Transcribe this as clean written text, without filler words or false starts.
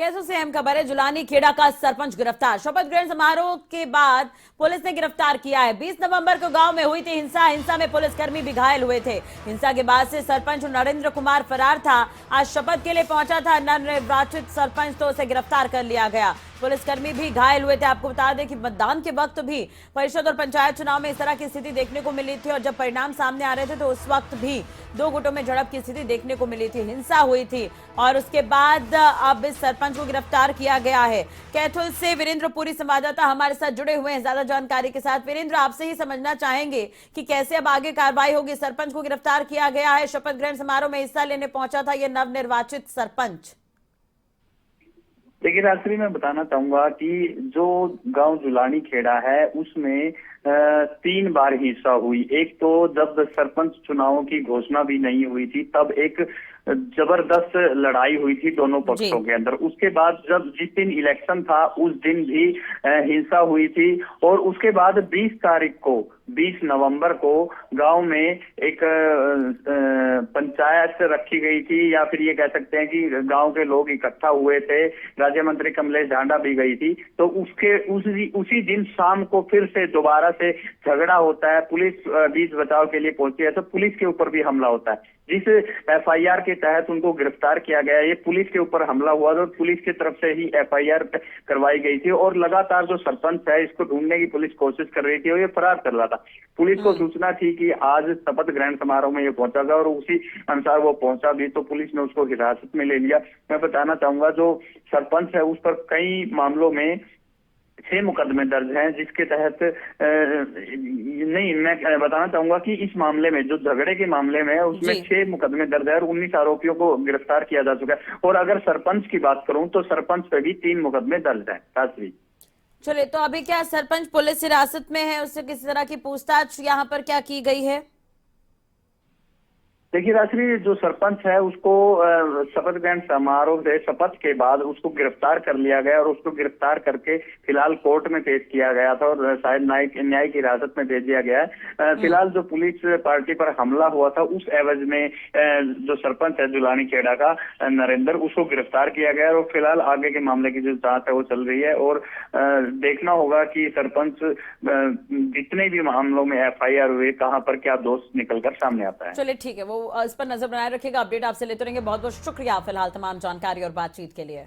कैसो से अहम खबर है। जुलानी खेड़ा का सरपंच गिरफ्तार। शपथ ग्रहण समारोह के बाद पुलिस ने गिरफ्तार किया है। 20 नवंबर को गांव में हुई थी हिंसा में पुलिसकर्मी भी घायल हुए थे। हिंसा के बाद से सरपंच नरेंद्र कुमार फरार था। आज शपथ के लिए पहुंचा था नवनिर्वाचित सरपंच, तो उसे गिरफ्तार कर लिया गया। पुलिसकर्मी भी घायल हुए थे। आपको बता दें कि मतदान के वक्त भी परिषद और पंचायत चुनाव में इस तरह की स्थिति देखने को मिली थी और जब परिणाम सामने आ रहे थे तो उस वक्त भी दो गुटों में झड़प की स्थिति देखने को मिली थी, हिंसा हुई थी और उसके बाद अब इस सरपंच को गिरफ्तार किया गया है। कैथल से वीरेंद्र पुरी संवाददाता हमारे साथ जुड़े हुए हैं ज्यादा जानकारी के साथ। वीरेंद्र, आपसे ही समझना चाहेंगे कि कैसे अब आगे कार्रवाई होगी। सरपंच को गिरफ्तार किया गया है, शपथ ग्रहण समारोह में हिस्सा लेने पहुंचा था यह नवनिर्वाचित सरपंच। देखिए रात्रि में बताना चाहूंगा कि जो गांव जुलानी खेड़ा है उसमें 3 बार हिंसा हुई। एक तो जब सरपंच चुनावों की घोषणा भी नहीं हुई थी तब एक जबरदस्त लड़ाई हुई थी दोनों पक्षों के अंदर। उसके बाद जब जिस दिन इलेक्शन था उस दिन भी हिंसा हुई थी और उसके बाद 20 नवंबर को गांव में एक पंचायत रखी गई थी, या फिर ये कह सकते हैं कि गांव के लोग इकट्ठा हुए थे। राज्य मंत्री कमलेश ढांडा भी गई थी। तो उसी दिन शाम को फिर से दोबारा से झगड़ा होता है। पुलिस बीच बचाव के लिए पहुंची है तो पुलिस के ऊपर भी हमला होता है। जिस एफआईआर के तहत उनको गिरफ्तार किया गया, ये पुलिस के ऊपर हमला हुआ तो पुलिस की तरफ से ही एफआईआर करवाई गई थी और लगातार जो सरपंच है इसको ढूंढने की पुलिस कोशिश कर रही थी और ये फरार कर रहा था। पुलिस को सूचना थी कि आज शपथ ग्रहण समारोह में ये पहुंचा और उसी अनुसार वो पहुंचा भी, तो पुलिस ने उसको हिरासत में ले लिया। मैं बताना चाहूंगा जो सरपंच है उस पर कई मामलों में 6 मुकदमे दर्ज हैं, जिसके तहत मैं बताना चाहूंगा कि इस मामले में जो झगड़े के मामले में है उसमें 6 मुकदमे दर्ज है और 19 आरोपियों को गिरफ्तार किया जा चुका है। और अगर सरपंच की बात करूं तो सरपंच पे भी 3 मुकदमे दर्ज है। चलिए, तो अभी क्या सरपंच पुलिस हिरासत में है, उससे किसी तरह की पूछताछ यहाँ पर क्या की गई है? देखिए रात्रि, जो सरपंच है उसको शपथ ग्रहण समारोह से शपथ के बाद उसको गिरफ्तार कर लिया गया और उसको गिरफ्तार करके फिलहाल कोर्ट में पेश किया गया था और शायद न्यायिक हिरासत में भेज दिया गया है। फिलहाल जो पुलिस पार्टी पर हमला हुआ था उस एवज में जो सरपंच है जुलानी खेड़ा का नरेंद्र, उसको गिरफ्तार किया गया और फिलहाल आगे के मामले की जो जांच है वो चल रही है और देखना होगा कि सरपंच जितने भी मामलों में एफआईआर हुए कहाँ पर क्या दोष निकलकर सामने आता है। चलिए ठीक है, वो इस पर नजर बनाए रखिएगा। अपडेट आपसे लेते रहेंगे। बहुत बहुत शुक्रिया फिलहाल तमाम जानकारी और बातचीत के लिए।